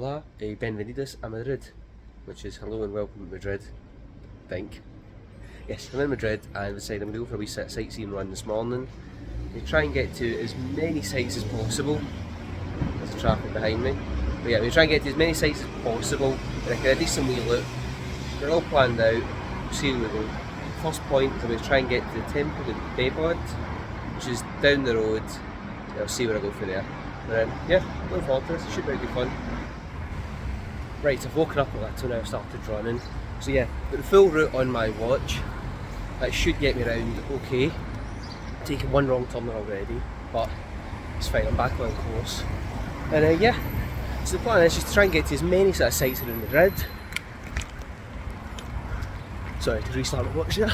Hola y bienvenidos a Madrid, which is hello and welcome to Madrid, I think. Yes, I'm in Madrid and decided I'm going to go for a wee sightseeing run this morning. We try and get to as many sites as possible. There's the traffic behind me. But yeah, we try and get to as many sites as possible in a decent wee look. They're all planned out. We'll see where we go. First point is I'm going to try and get to the Temple de Bebod, which is down the road. I'll see where I go from there. But yeah, looking forward to this. It should be good fun. Right, I've woken up a little now, I've started running. So yeah, got the full route on my watch. That should get me around okay. Taking one wrong turn already, but it's fine, I'm back on course. And yeah, so the plan is just to try and get to as many sort of sites around Madrid. Sorry to restart my watch there.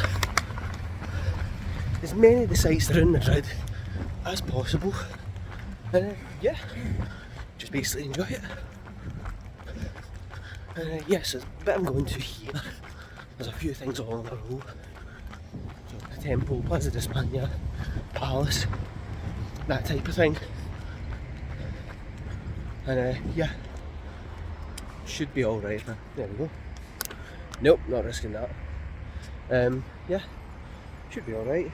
As many of the sites around Madrid as possible. And yeah, just basically enjoy it. And yes, there's a bit I'm going to here. There's a few things all in a row. So the Temple, Plaza de España, Palace, that type of thing. And yeah, should be alright. There we go. Nope, not risking that. Yeah, should be alright.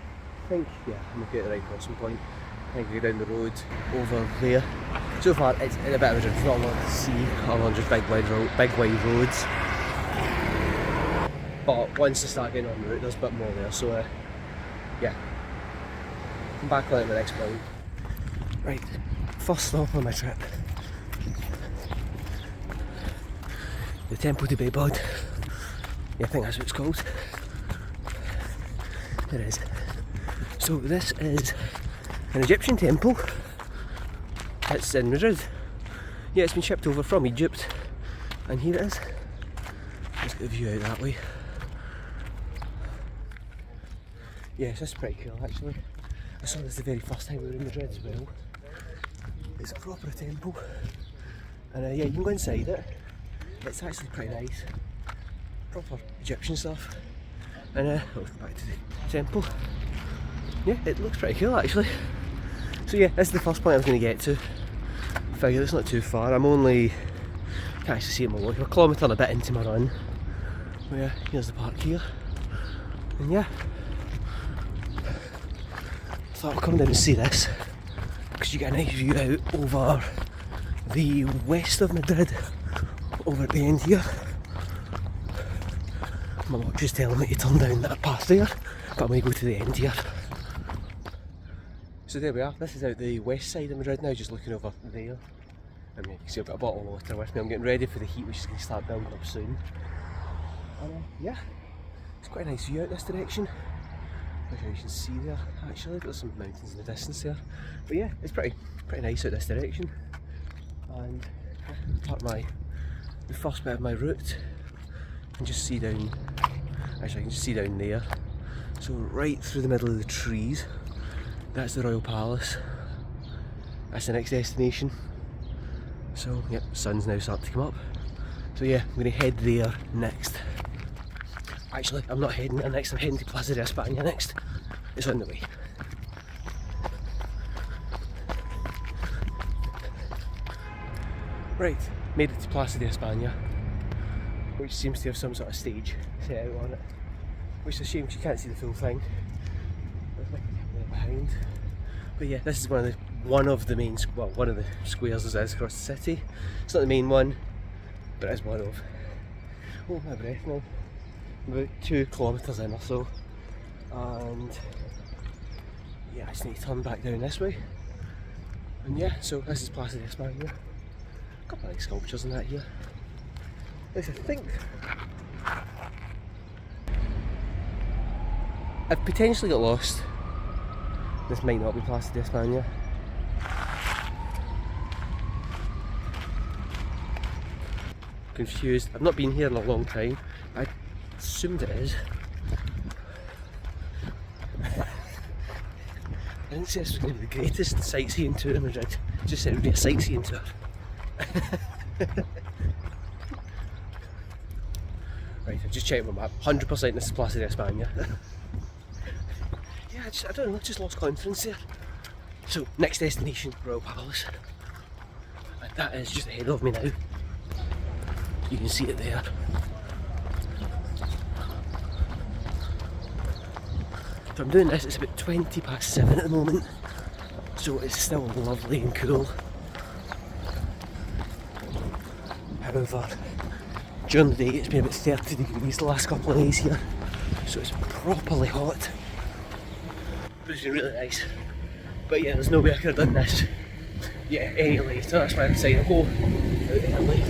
I think, yeah, I'm okay at the right crossing point. I think we go down the road over there. So far it's in a bit of a drift, not a lot to see, all on just big wide roads. But once I start getting on the route there's a bit more there, so yeah. I'm back on at the next point. Right, first stop on my trip. The Temple de Bebod. Yeah, I think that's what it's called. It is. So this is an Egyptian temple. It's in Madrid. Yeah, it's been shipped over from Egypt, and here it is. Let's get the view out that way. Yes, this is pretty cool actually. I saw this the very first time we were in Madrid as well. It's a proper temple, and yeah, you can go inside it. It's actually pretty nice. Proper Egyptian stuff. And we'll come back to the temple. Yeah, it looks pretty cool actually. So yeah, this is the first point I was going to get to. I figure it's not too far. I'm only, can't actually see it in my watch, a kilometre and a bit into my run. But yeah, here's the park here. And yeah, I thought I'd come down and see this because you get a nice view out over the west of Madrid, over at the end here. My watch is telling me to turn down that path there, but I'm going to go to the end here. So there we are, this is out the west side of Madrid now, just looking over there. I mean, you can see I've got a bottle of water with me, I'm getting ready for the heat which is going to start building up soon. And yeah, it's quite a nice view out this direction. Which you can see there actually, there's some mountains in the distance there. But yeah, it's pretty nice out this direction. And part the first bit of my route, you can just see down, actually I can just see down there. So right through the middle of the trees, that's the Royal Palace. That's the next destination. So yep, the sun's now starting to come up. So yeah, I'm going to head there next. Actually, I'm not heading there next, I'm heading to Plaza de España next. It's on the way. Right, made it to Plaza de España, which seems to have some sort of stage set out on it. Which is a shame because you can't see the full thing. Behind. But yeah, this is one of the main, well, one of the squares as it is across the city. It's not the main one, but it is one of. Oh, my breath now. About 2 kilometres in or so. And yeah, I just need to turn back down this way. And yeah, so this is Plaza de España. A couple of nice sculptures in that here. At least I think. I've potentially got lost. This might not be Plaza de España. Confused. I've not been here in a long time. I assumed it is. I didn't say this was going to be the greatest sightseeing tour in Madrid. I just said it would be a sightseeing tour. Right, I've just checked my map. 100% this is Plaza de España. Yeah, I don't know, I just lost confidence there. So, next destination, Royal Palace. And that is just ahead of me now. You can see it there. So I'm doing this, it's about 20 past 7 at the moment, so it's still lovely and cool. However, during the day it's been about 30 degrees the last couple of days here, so it's properly hot. But it's been really nice. But yeah, there's no way I could have done this any later, that's why I decided to go out early.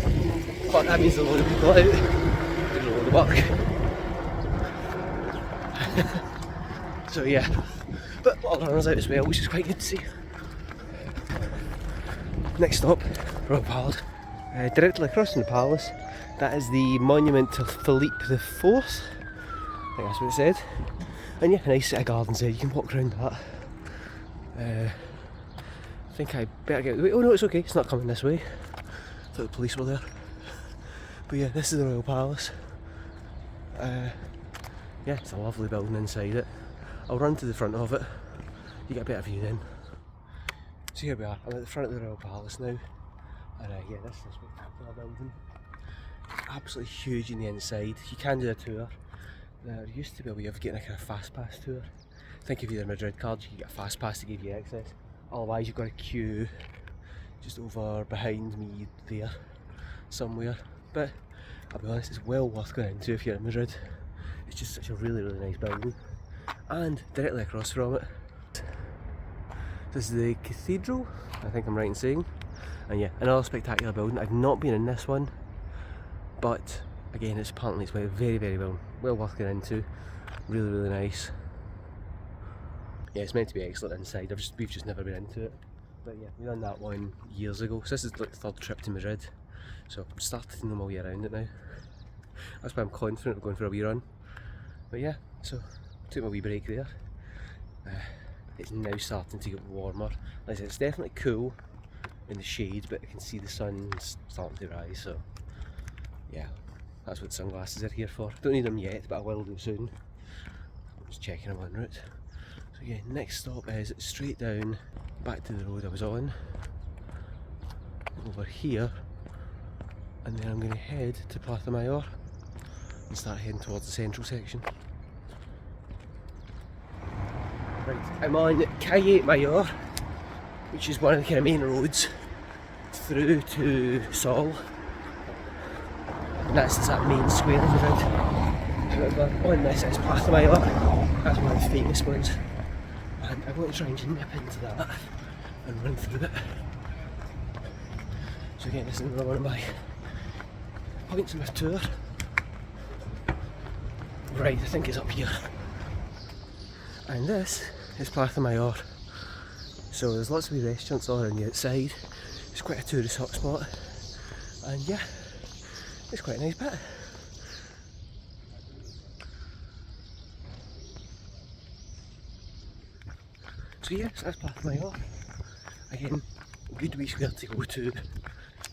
But that means there's a load of people out doing a load of work. So yeah, but a lot of runners out as well, which is quite good to see. Next stop, Royal Palace. Directly across from the palace, that is the monument to Philippe IV. I think that's what it said. And yeah, a nice set of gardens there, you can walk around that. I think I better get out of the way. Oh no, it's okay, it's not coming this way. I thought the police were there. But yeah, this is the Royal Palace. Yeah, it's a lovely building inside it. I'll run to the front of it, you get a better view then. So here we are, I'm at the front of the Royal Palace now. And yeah, this is a spectacular building. Absolutely huge in the inside. You can do a tour. There used to be a way of getting a kind of fast pass tour. I think if you had a Madrid card you could get a fast pass to give you access. Otherwise you've got a queue just over behind me there somewhere. But I'll be honest, it's well worth going into if you're in Madrid. It's just such a really nice building. And directly across from it, this is the cathedral, I think I'm right in saying. And yeah, another spectacular building. I've not been in this one, but again, it's apparently very well worth getting into. Really nice. Yeah, it's meant to be excellent inside. We've just never been into it. But yeah, we done that one years ago. So this is like the third trip to Madrid. So I'm starting to know my way around it now. That's why I'm confident of going for a wee run. But yeah, so took my wee break there. It's now starting to get warmer. Like I said, it's definitely cool in the shade, but I can see the sun starting to rise, so yeah, that's what sunglasses are here for. Don't need them yet, but I will do soon. I'm just checking I'm en route. So yeah, next stop is straight down, back to the road I was on, over here, and then I'm going to head to Puerta Mayor and start heading towards the central section. Right, I'm on Calle Mayor, which is one of the kind of main roads through to Sol, and that's that main square of Madrid. However, on this is Puerta Mayor, that's one of the famous ones, and I want to try and nip into that and run through it. So again, this is another one of my points in my tour. Right, I think it's up here. And this is Puerta Mayor. So there's lots of wee restaurants all around the outside. It's quite a tourist hotspot. And yeah, it's quite a nice bit. So yes, that's Puerta Mayor. Again, a good wee square to go to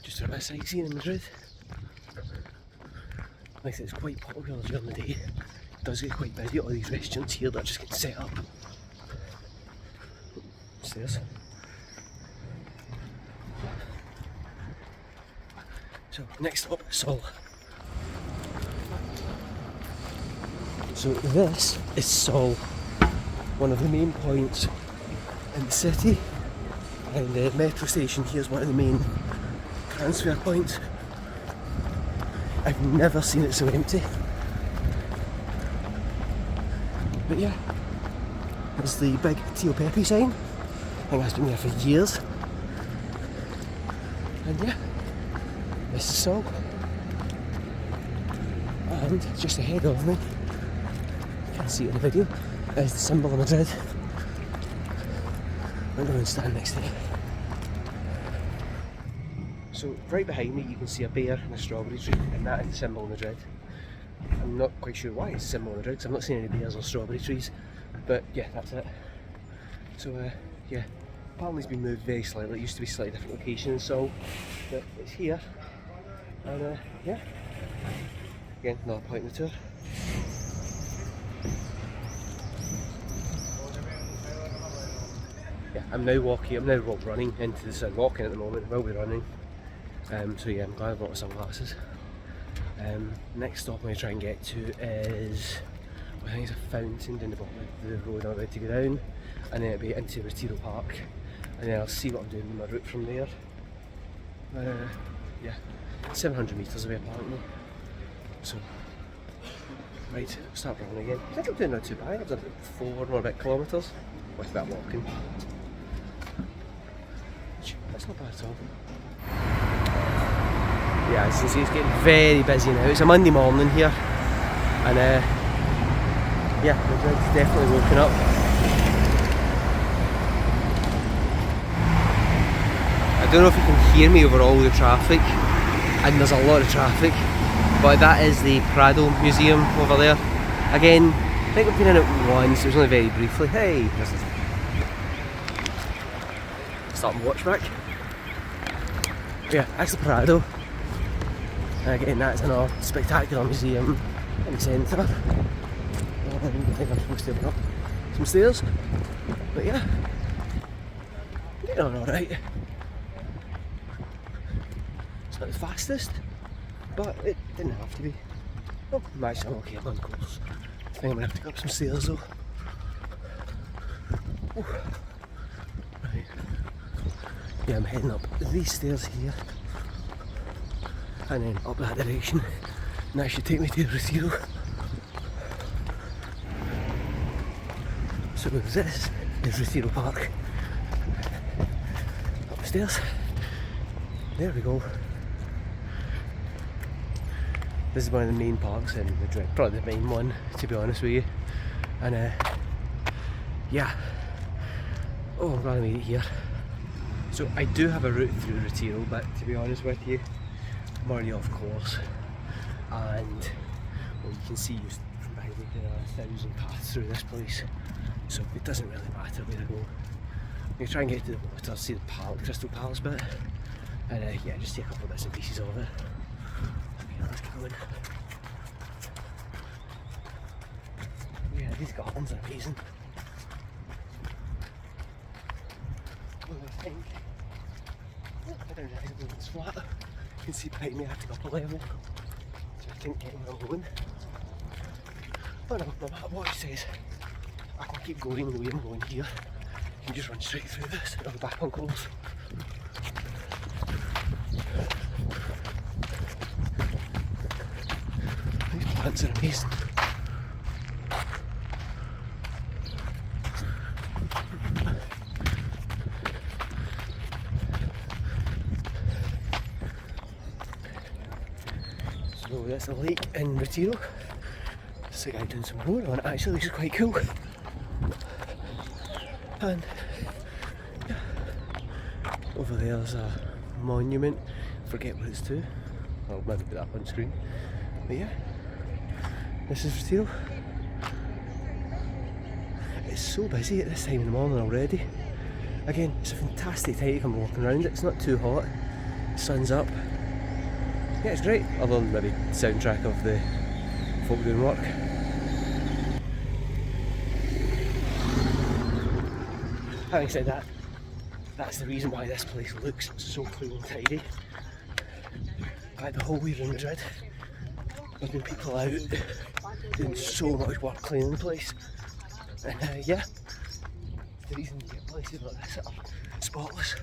just for a bit of sightseeing in Madrid. Like I said, it's quite popular during the day. It does get quite busy, all these restaurants here that just get set up. Stairs. So next up, Sol. So this is Sol, one of the main points in the city, and the metro station here is one of the main transfer points. I've never seen it so empty. But yeah, there's the big Tío Pepe sign. I think that's been there for years. And yeah, this is Sol. And just ahead of me, you can see it in the video, is the symbol of Madrid. I'm going to stand next to it. So right behind me you can see a bear and a strawberry tree, and that is the symbol of Madrid. I'm not quite sure why it's the symbol of Madrid because I've not seen any bears or strawberry trees, but yeah, that's it. So yeah, apparently it's been moved very slightly. It used to be a slightly different location in Sol, but it's here. And yeah, again, another point in the tour. Yeah, I'm now running into the sun, walking at the moment, I will be running. So yeah, I'm glad I brought my sunglasses. Next stop I'm going to try and get to is, I think it's a fountain down the bottom of the road I'm about to go down, and then it'll be into Retiro Park, and then I'll see what I'm doing with my route from there. Yeah, 700 metres away apparently. So, right, start running again. I think I'm doing not too bad. I've done 4 more bit kilometres with that walking. That's not bad at all. Yeah, as you can see, it's getting very busy now. It's a Monday morning here, and yeah, Madrid's definitely woken up. I don't know if you can hear me over all the traffic, and there's a lot of traffic, but that is the Prado Museum over there. Again, I think I've been in it once, it was only very briefly. Hey, this is starting watch back. Yeah, that's the Prado. Again, that's another spectacular museum in the centre. I think I'm supposed to have up some stairs, but yeah, getting on alright. It's not the fastest, but it didn't have to be. Oh, actually I'm okay, I'm on course. I think I'm going to have to go up some stairs though. Ooh. Right. Yeah, I'm heading up these stairs here, and then up that direction, and that should take me to Retiro. So this is Retiro Park. Upstairs. There we go. This is one of the main parks in Madrid, probably the main one to be honest with you. And yeah. Oh, I'm glad I made it here. So I do have a route through Retiro, but to be honest with you, I'm already off course, and well, you can see from behind me there are 1,000 paths through this place, so it doesn't really matter where I go. I'm going to try and get to the water, see the Crystal Palace bit, and yeah, just take a couple of bits and pieces of it. Okay, let's get going. Yeah, these gardens are amazing. What do I think? I don't realise it's flat. You can see behind me I have to go up a level, so I think getting where I'm going. Oh no, no matter what it says, I can keep going the way I'm going here. You can just run straight through this and I'll be back on course. These plants are amazing. So that's a lake in Retiro. There's a guy doing some rowing on it actually, which is quite cool. And yeah, over there's a monument, forget what it's to. I'll maybe put that up on screen. But yeah, this is Retiro. It's so busy at this time in the morning already. Again, it's a fantastic time to come walking around. It's not too hot, the sun's up. Yeah, it's great, other than maybe the soundtrack of the folk doing work. Having said that, that's the reason why this place looks so clean and tidy. Like the whole way around Madrid, there's been people out doing so much work cleaning the place. And yeah, the reason you get places like this that are spotless.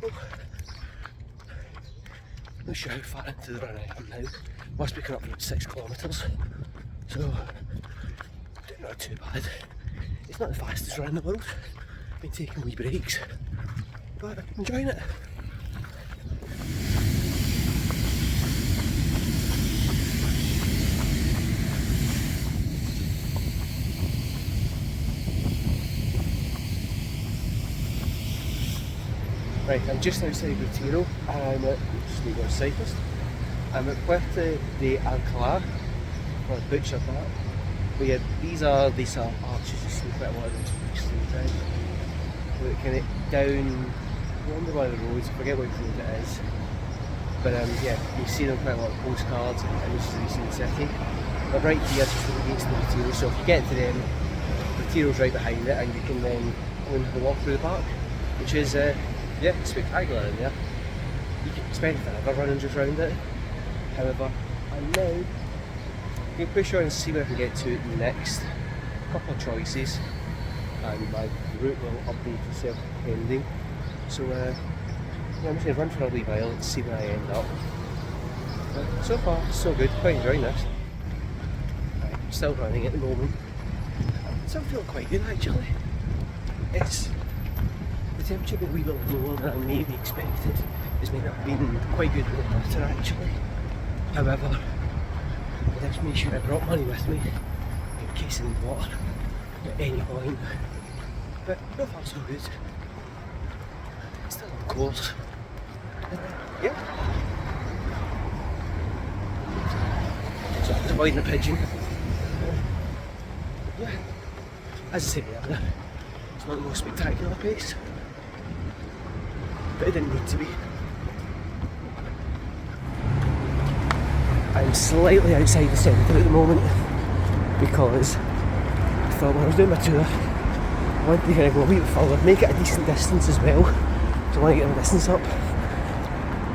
Oh. Not sure how far into the run I am now. Must be coming up about 6 kilometres. So, not too bad. It's not the fastest run in the world. I've been taking wee breaks, but I'm enjoying it. Right, I'm just outside Retiro, and I'm at, just need to go cyclist. I'm at Puerta del Sol, well, I butchered that. But yeah, these are arches, you see quite a lot of them sometimes. But kind of down, I wonder one of the roads, I forget which road it is. But yeah, you see them quite a lot of postcards and images that you see in the city. But right here, just against the Retiro, so if you get to them, Retiro's right behind it, and you can then go and have a walk through the park, which is yeah, spectacular in there. You can spend forever running just around it. However, I'm now going to push on and see where I can get to next. Couple of choices, and my route will update itself pending. So yeah, I'm just going to run for a wee while and see where I end up. But so far, so good. Quite enjoying this. I'm still running at the moment. I'm still feeling quite good actually. It's the temperature a wee bit lower than I maybe expected. It's made I've been quite good with the butter actually. However, I just made sure I brought money with me in case I need water at any point. But so far so good. Still on course. Yeah. So I was avoiding the pigeon. Yeah. As I said earlier, it's not the most spectacular pace. But it didn't need to be. I'm slightly outside the centre at the moment because I thought when I was doing my tour I wanted to kind of go a wee bit further, make it a decent distance as well, so I want to get the distance up.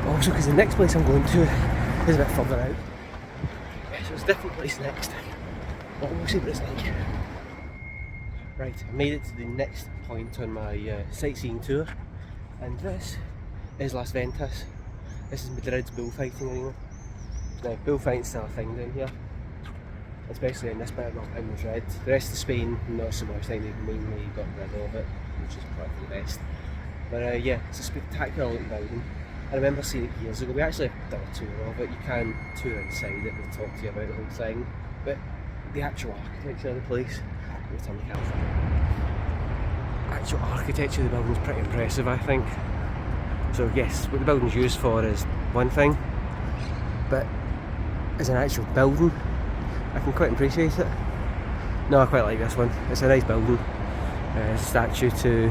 Also because the next place I'm going to is a bit further out, so it's a different place next, but we'll see what it's like. Right, I made it to the next point on my sightseeing tour, and this is Las Ventas. This is Madrid's bullfighting arena. Now, bullfighting's still a thing down here, especially in this bit in Madrid. The rest of Spain, not so much. I think they've mainly got rid of it, which is probably for the best. But yeah, it's a spectacular looking building. I remember seeing it years ago. We actually did a tour of it. You can tour inside it, we'll talk to you about the whole thing. But the actual architecture of the place, we'll turn the camera. Actual architecture of the building is pretty impressive, I think. So yes, what the building's used for is one thing, but as an actual building, I can quite appreciate it. No, I quite like this one. It's a nice building. It's a statue to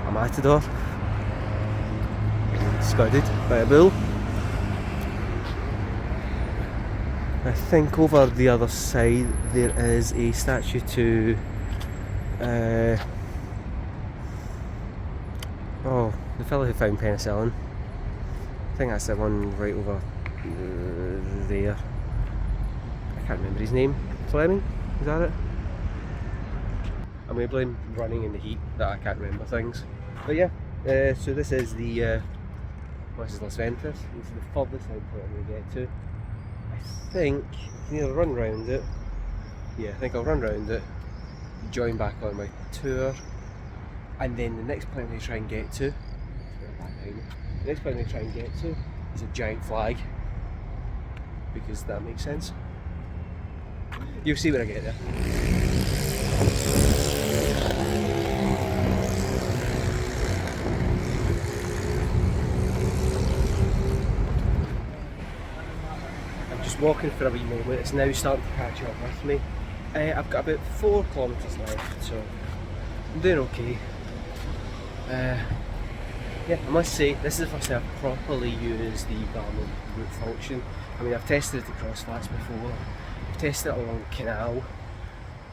a matador, scudded by a bull. I think over the other side there is a statue to the fellow who found penicillin. I think that's the one right over there. I can't remember his name. Fleming? Is that it? I'm going to blame running in the heat that I can't remember things. But yeah, so this is the this is Las Ventas. This is the furthest out point I'm going to get to. I think I can either run round it. Yeah, I think I'll run round it, join back on my tour, and then the next point I'm going to try and get to, the next point I'm going to try and get to is a giant flag, because that makes sense. You'll see when I get there. I'm just walking for a wee moment. It's now starting to catch up with me. I've got about 4 kilometres left, so I'm doing okay. Yeah, I must say, this is the first time I've properly used the Garmin route function. I mean, I've tested it across flats before, I've tested it along the canal,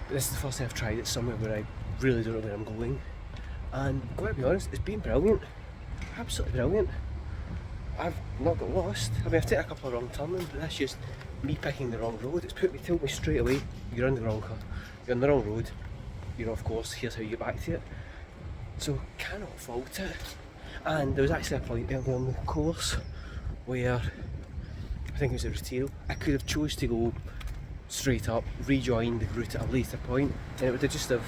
but this is the first time I've tried it somewhere where I really don't know where I'm going. And I've got to be honest, it's been brilliant. Absolutely brilliant. I've not got lost. I mean, I've taken a couple of wrong turnings, but that's just me picking the wrong road. It's told me straight away, you're on the wrong car, you're on the wrong road, you're off course, here's how you get back to it. So, cannot fault it. And there was actually a point earlier on the course where, I think it was a Retiro, I could have chose to go straight up, rejoin the route at a later point, and it would have just have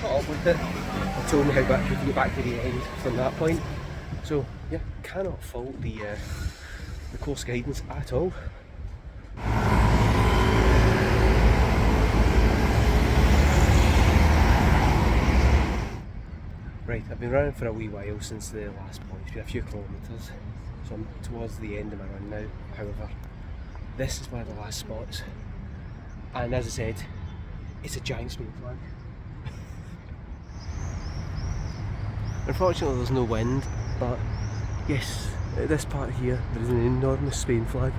caught up with it and told me how back we could get back to the end from that point. So yeah, cannot fault the course guidance at all. Right, I've been running for a wee while since the last point. It's been a few kilometres, so I'm towards the end of my run now. However, this is one of the last spots, and as I said, it's a giant Spain flag. Unfortunately there's no wind, but yes, at this part here there is an enormous Spain flag.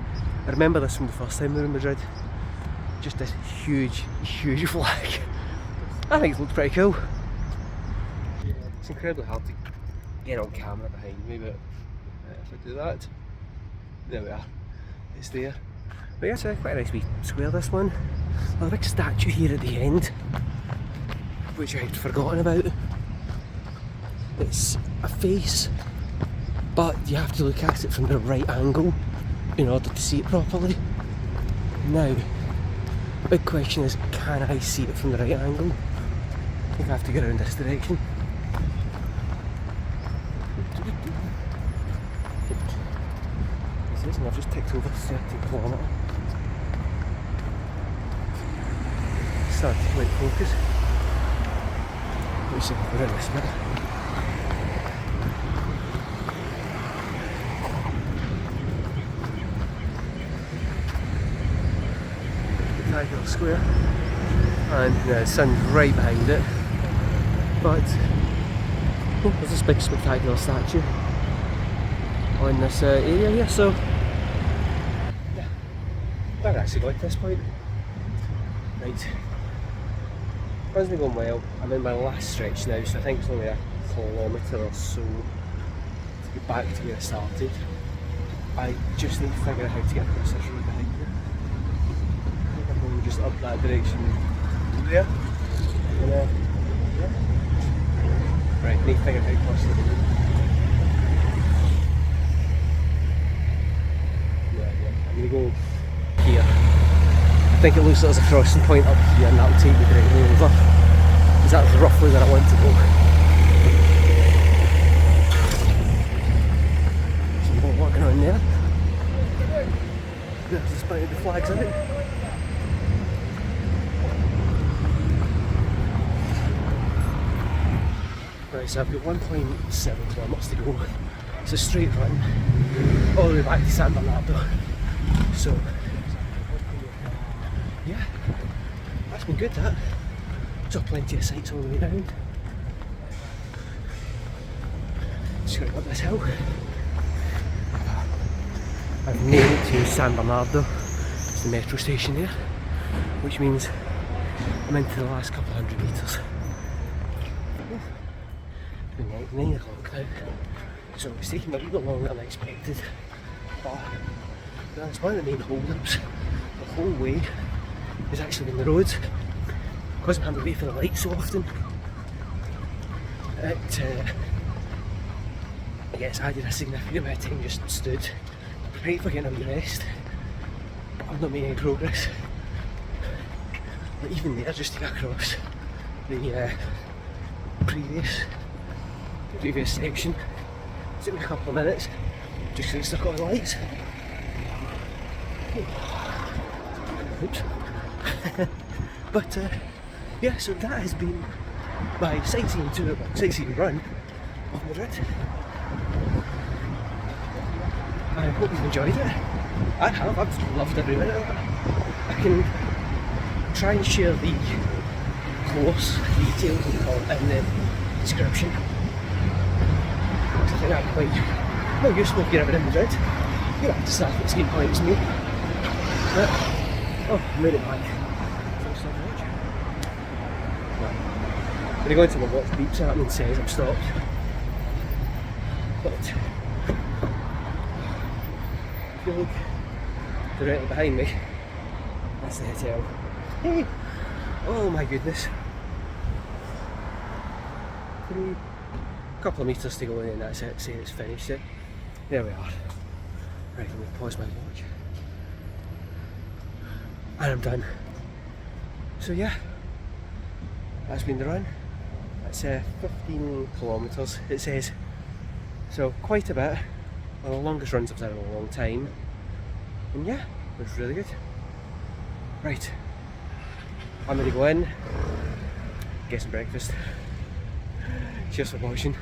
I remember this from the first time we were in Madrid. Just this huge, huge flag. I think it looks pretty cool. It's incredibly hard to get on camera behind me, but if I do that, there we are. it's there. But yeah, it's quite a nice wee square, this one. There's a big statue here at the end, which I had forgotten about. It's a face, but you have to look at it from the right angle in order to see it properly. Now, the big question is, can I see it from the right angle? I think I have to get around this direction. And I've just ticked over 30 km. Start to come into focus. Let me see if we're in this bit. Spectacular square, and the sun's right behind it. But oh, there's this big spectacular statue on this area here, so yeah, I've actually got to this point. Right, runs been going well. I'm in my last stretch now, so I think it's only a kilometre or so to get back to where I started. I just need to figure out how to get across this road behind me. I think I'm going just up that direction there. And, yeah. Right, need to figure out how to cross the road. I'm going to go here. I think it looks like there's a crossing point up here, and that'll take me directly over, because that's roughly where I want to go. So I'm not walking on there. There's the spot of the flags in it. Right, so I've got 1.7 kilometres to go. It's a straight run all the way back to San Bernardo. So, yeah, that's been good, that. Saw plenty of sights all the way down. Just going up this hill. I've made it to San Bernardo. It's the metro station there, which means I'm into the last couple hundred metres. It's been like 9 o'clock now, so it's taking a little bit longer than I expected. But that's one of the main hold-ups the whole way is actually been the roads. Because I'm having to wait for the lights so often, I guess I did a significant amount of time just stood, praying for getting a wee rest, but I've not made any progress. But even there, just to get across the previous section, it took me a couple of minutes just because I stuck on the lights. Oops. But yeah, so that has been my sightseeing run of Madrid. I hope you've enjoyed it. I have, I've loved every minute of it. I can try and share the course details in the description. I think that'd be quite more useful if you're ever in Madrid. You don't have to start at the same point as me. But, oh, I made it back. Thanks so much. I'm going to go into my watch, beeps at me and says I'm stopped. But if you look directly behind me, that's the hotel. Hey! Oh my goodness. Couple of metres to go in and that's it, saying it's finished it. There we are. Right, I'm going to pause my watch. And I'm done. So yeah, that's been the run. That's 15 kilometres it says. So quite a bit. One of the longest runs I've done in a long time. And yeah, it was really good. Right, I'm going to go in, get some breakfast. Cheers for watching.